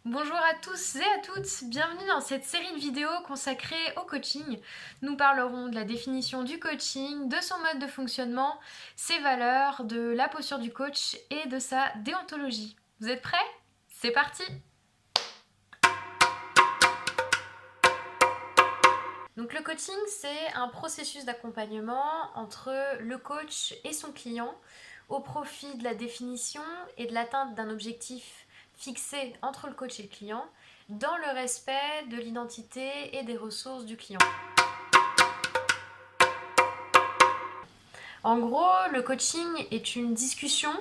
Bonjour à tous et à toutes, bienvenue dans cette série de vidéos consacrée au coaching. Nous parlerons de la définition du coaching, de son mode de fonctionnement, ses valeurs, de la posture du coach et de sa déontologie. Vous êtes prêts? C'est parti! Donc le coaching, c'est un processus d'accompagnement entre le coach et son client au profit de la définition et de l'atteinte d'un objectif fixé entre le coach et le client dans le respect de l'identité et des ressources du client. En gros, le coaching est une discussion,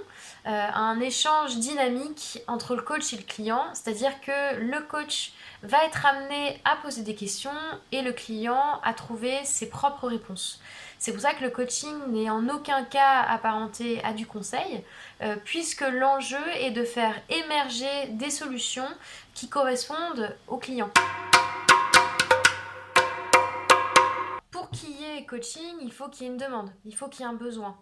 un échange dynamique entre le coach et le client, c'est-à-dire que le coach va être amené à poser des questions et le client à trouver ses propres réponses. C'est pour ça que le coaching n'est en aucun cas apparenté à du conseil, puisque l'enjeu est de faire émerger des solutions qui correspondent au client. Pour qu'il y ait coaching, il faut qu'il y ait une demande, il faut qu'il y ait un besoin.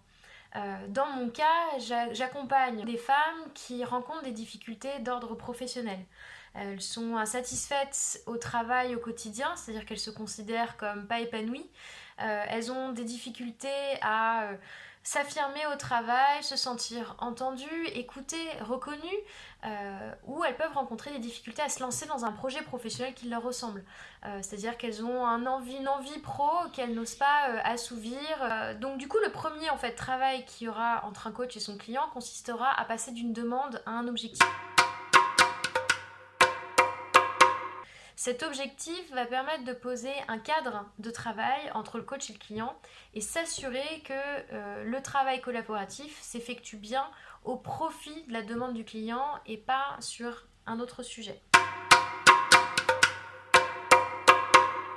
Dans mon cas, j'accompagne des femmes qui rencontrent des difficultés d'ordre professionnel. Elles sont insatisfaites au travail au quotidien, c'est-à-dire qu'elles se considèrent comme pas épanouies. Elles ont des difficultés à s'affirmer au travail, se sentir entendues, écoutées, reconnues, ou elles peuvent rencontrer des difficultés à se lancer dans un projet professionnel qui leur ressemble. C'est-à-dire qu'elles ont une envie pro qu'elles n'osent pas assouvir. Donc du coup, le premier en fait, travail qu'il y aura entre un coach et son client consistera à passer d'une demande à un objectif. Cet objectif va permettre de poser un cadre de travail entre le coach et le client et s'assurer que le travail collaboratif s'effectue bien au profit de la demande du client et pas sur un autre sujet.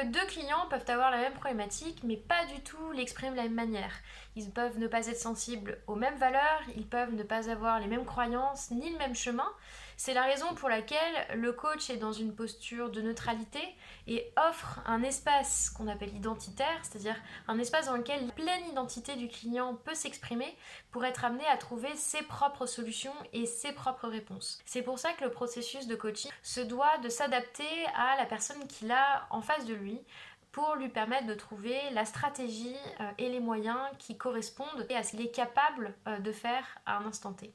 Deux clients peuvent avoir la même problématique, mais pas du tout l'exprimer de la même manière. Ils peuvent ne pas être sensibles aux mêmes valeurs, ils peuvent ne pas avoir les mêmes croyances, ni le même chemin. C'est la raison pour laquelle le coach est dans une posture de neutralité et offre un espace qu'on appelle identitaire, c'est-à-dire un espace dans lequel la pleine identité du client peut s'exprimer pour être amené à trouver ses propres solutions et ses propres réponses. C'est pour ça que le processus de coaching se doit de s'adapter à la personne qu'il a en face de lui pour lui permettre de trouver la stratégie et les moyens qui correspondent à ce qu'il est capable de faire à un instant T.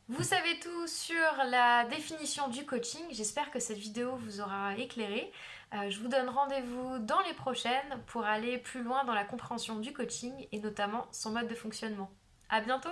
Vous savez tout sur la définition du coaching, j'espère que cette vidéo vous aura éclairé. Je vous donne rendez-vous dans les prochaines pour aller plus loin dans la compréhension du coaching et notamment son mode de fonctionnement. À bientôt!